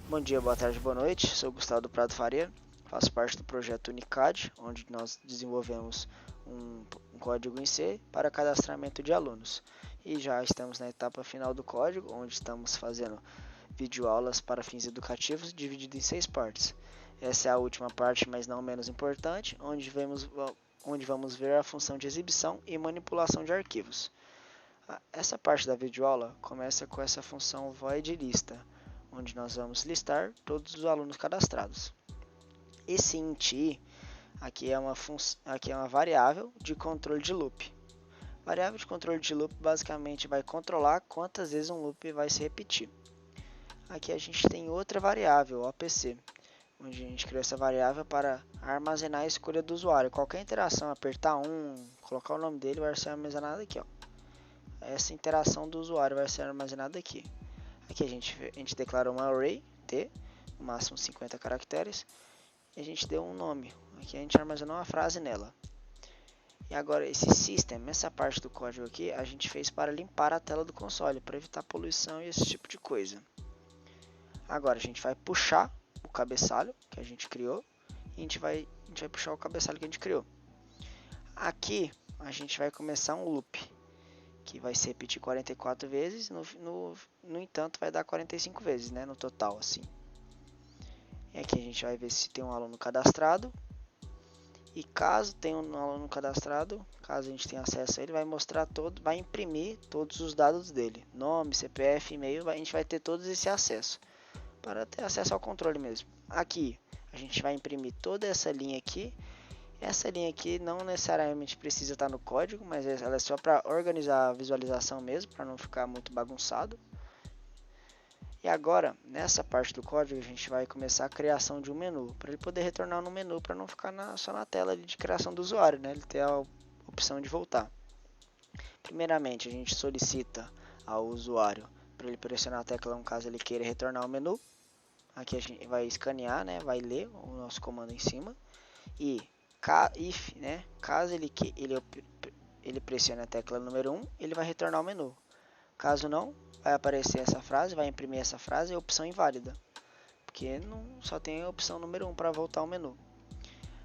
Bom dia, boa tarde, boa noite. Sou Gustavo do Prado Faria, faço parte do projeto Unicad, onde nós desenvolvemos um código em C para cadastramento de alunos. E já estamos na etapa final do código, onde estamos fazendo videoaulas para fins educativos, dividido em 6 partes. Essa é a última parte, mas não menos importante, onde vamos ver a função de exibição e manipulação de arquivos. Essa parte da videoaula começa com essa função void lista, onde nós vamos listar todos os alunos cadastrados. Esse int i aqui é uma variável de controle de loop. Variável de controle de loop basicamente vai controlar quantas vezes um loop vai se repetir. Aqui a gente tem outra variável, OPC, onde a gente criou essa variável para armazenar a escolha do usuário. Qualquer interação, apertar colocar o nome dele, vai ser armazenado aqui. Essa interação do usuário vai ser armazenada aqui. Aqui a gente declara uma array, T, no máximo 50 caracteres, e a gente deu um nome. Aqui a gente armazenou uma frase nela. E agora esse system, essa parte do código aqui, a gente fez para limpar a tela do console, para evitar poluição e esse tipo de coisa. Agora a gente vai puxar o cabeçalho que a gente criou, e a gente vai puxar o cabeçalho que a gente criou. Aqui a gente vai começar um loop, que vai se repetir 44 vezes, no entanto vai dar 45 vezes, né, no total, assim. E aqui a gente vai ver se tem um aluno cadastrado, e caso tenha um aluno cadastrado, caso a gente tenha acesso a ele, vai imprimir todos os dados dele, nome, CPF, e-mail, a gente vai ter todos esse acesso, para ter acesso ao controle mesmo. Aqui a gente vai imprimir toda essa linha aqui. Essa linha aqui não necessariamente precisa estar no código, mas ela é só para organizar a visualização mesmo, para não ficar muito bagunçado. E agora, nessa parte do código, a gente vai começar a criação de um menu, para ele poder retornar no menu, para não ficar só na tela de criação do usuário, né? Ele ter a opção de voltar. Primeiramente, a gente solicita ao usuário para ele pressionar a tecla no caso ele queira retornar ao menu. Aqui a gente vai escanear, né? Vai ler o nosso comando em cima. E if, né? Caso ele pressione a tecla número 1, ele vai retornar ao menu. Caso não, vai aparecer essa frase, vai imprimir essa frase e opção inválida, porque só tem a opção número 1 para voltar ao menu.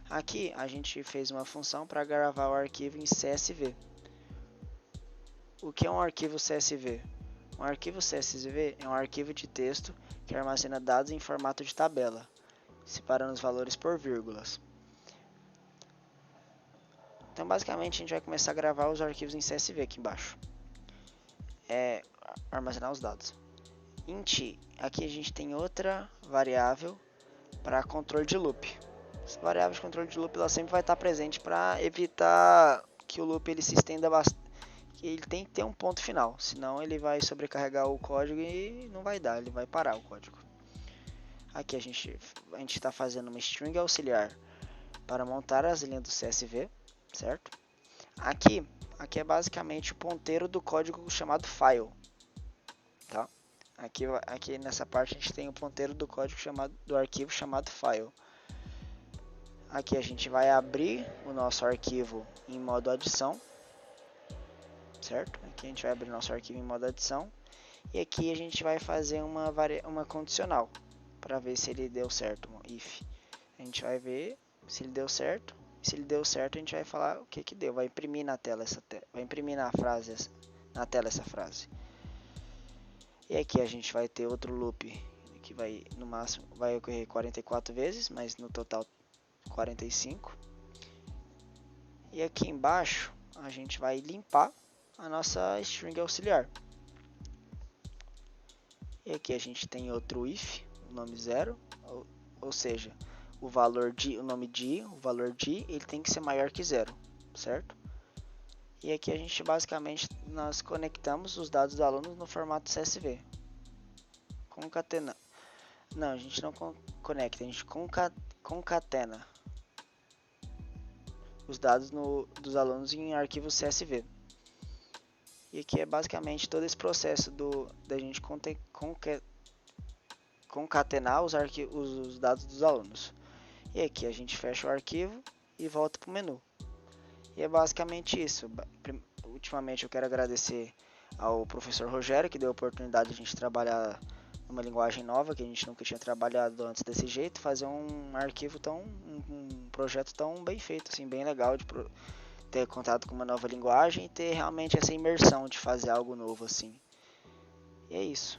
Aqui a gente fez uma função para gravar o arquivo em CSV. O que é um arquivo CSV? Um arquivo CSV é um arquivo de texto que armazena dados em formato de tabela, separando os valores por vírgulas. Então basicamente a gente vai começar a gravar os arquivos em CSV aqui embaixo. Armazenar os dados. Int, aqui a gente tem outra variável para controle de loop. Essa variável de controle de loop ela sempre vai estar presente para evitar que o loop ele se estenda bastante. Ele tem que ter um ponto final, senão ele vai sobrecarregar o código e não vai dar, ele vai parar o código. Aqui a gente está fazendo uma string auxiliar para montar as linhas do CSV, certo? Aqui é basicamente o ponteiro do código chamado file, tá? Aqui nessa parte a gente tem o ponteiro do código do arquivo chamado file. Aqui a gente vai abrir o nosso arquivo em modo adição, certo? Aqui a gente vai abrir nosso arquivo em modo adição e aqui a gente vai fazer uma condicional para ver se ele deu certo, if. A gente vai ver se ele deu certo. Se ele deu certo, a gente vai falar o que deu. Vai imprimir na tela vai imprimir na tela essa frase. E aqui a gente vai ter outro loop que vai no máximo vai ocorrer 44 vezes, mas no total 45. E aqui embaixo a gente vai limpar a nossa string auxiliar. E aqui a gente tem outro if, o nome 0, ou seja, o valor o valor de, ele tem que ser maior que 0, certo? E aqui a gente basicamente nós conectamos os dados do aluno no formato CSV. Não, a gente não conecta, a gente concatena os dados dos alunos em arquivo CSV. E aqui é basicamente todo esse processo da gente concatenar os dados dos alunos. E aqui a gente fecha o arquivo e volta para o menu. E é basicamente isso. Ultimamente eu quero agradecer ao professor Rogério, que deu a oportunidade de a gente trabalhar uma linguagem nova que a gente nunca tinha trabalhado antes desse jeito, fazer um arquivo um projeto tão bem feito, assim, bem legal de ter contato com uma nova linguagem e ter realmente essa imersão de fazer algo novo, assim. E é isso.